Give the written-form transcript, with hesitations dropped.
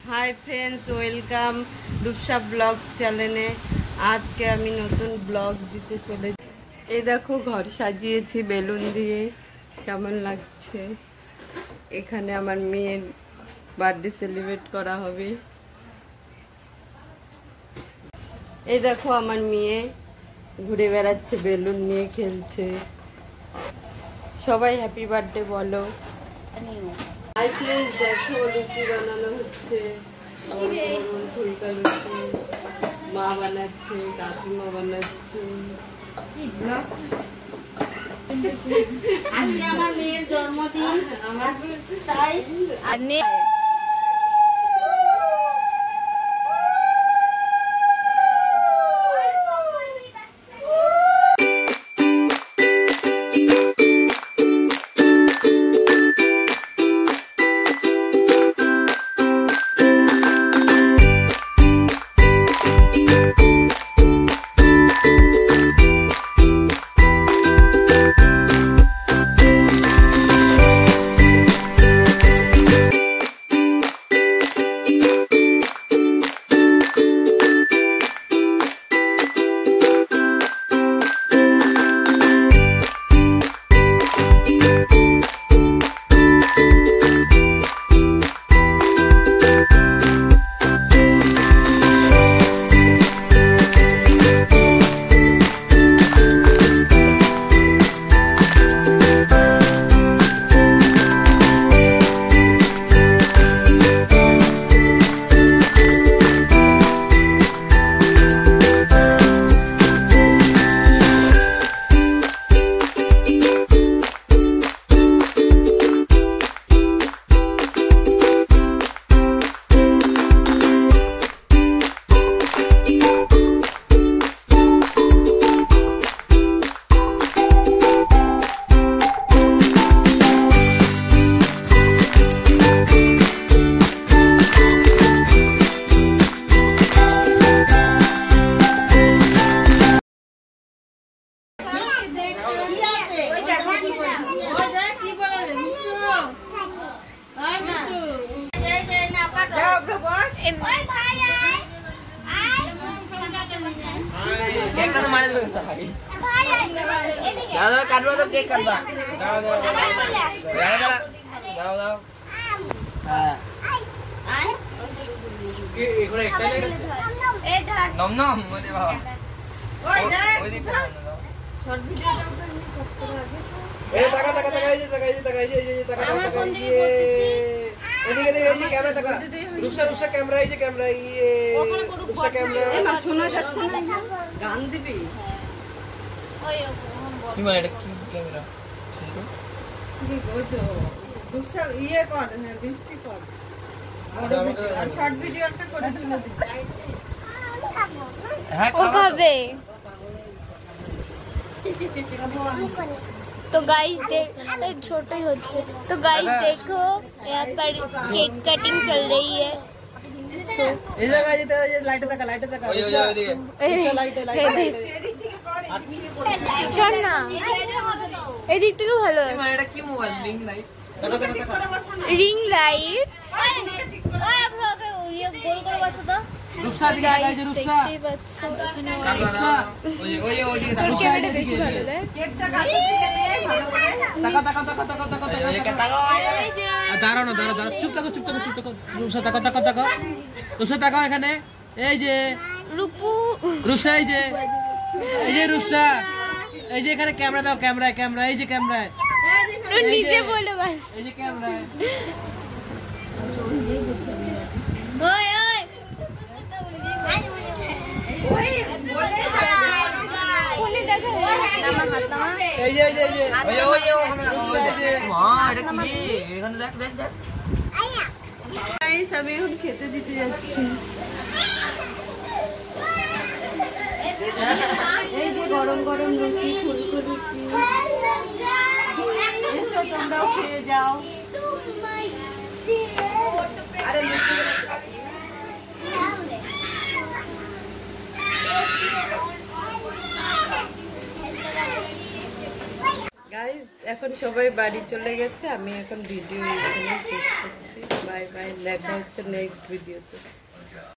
हाय friends welcome Rupsa blogs चैनले आज के आमी नतून ब्लॉग दीते चले ए देखो घर साजिएছি বেলুন দিয়ে কেমন লাগছে এখানে আমার মেয়ের বার্থডে সেলিব্রেট করা হবে এই দেখো আমার মেয়ে ঘুরে বেড়াচ্ছে বেলুন নিয়ে খেলছে সবাই হ্যাপি বার্থডে বলো हाय फ्रेंड्स देखो लुचि बनाना হচ্ছে ফুলকা লুচি মা বানাচ্ছে কাকিমা বানাচ্ছে কি ব্লগ আজকে আমার মেয়ের জন্মদিন আমার তাই तो गाइस देख छोटे होते तो गाइस देखो यहाँ पर केक कटिंग चल रही है रिंग लाइट रूपसा दिखा रूपसा দাঁড়াও না দাঁড়াও চুপ থাকো রূপসা তাকাও রূপসা তাকাও এখানে এই যে রূপসা এই যে রূপসা এই যে এখানে ক্যামেরা দাও ক্যামেরা এই যে ক্যামেরায় নিজে বলো বাস এই যে ক্যামেরায় ওই আমি এখন খেতে দিতে যাচ্ছি এই যে গরম গরম লুচি ফুলকো লুচি এসো তোমরাও খেয়ে যাও আরে গাইস এখন সবাই বাড়ি চলে গেছে আমি এখন ভিডিও এখানে শেষ করছি। বাই বাই, দেখা হচ্ছে নেক্সট ভিডিওতে।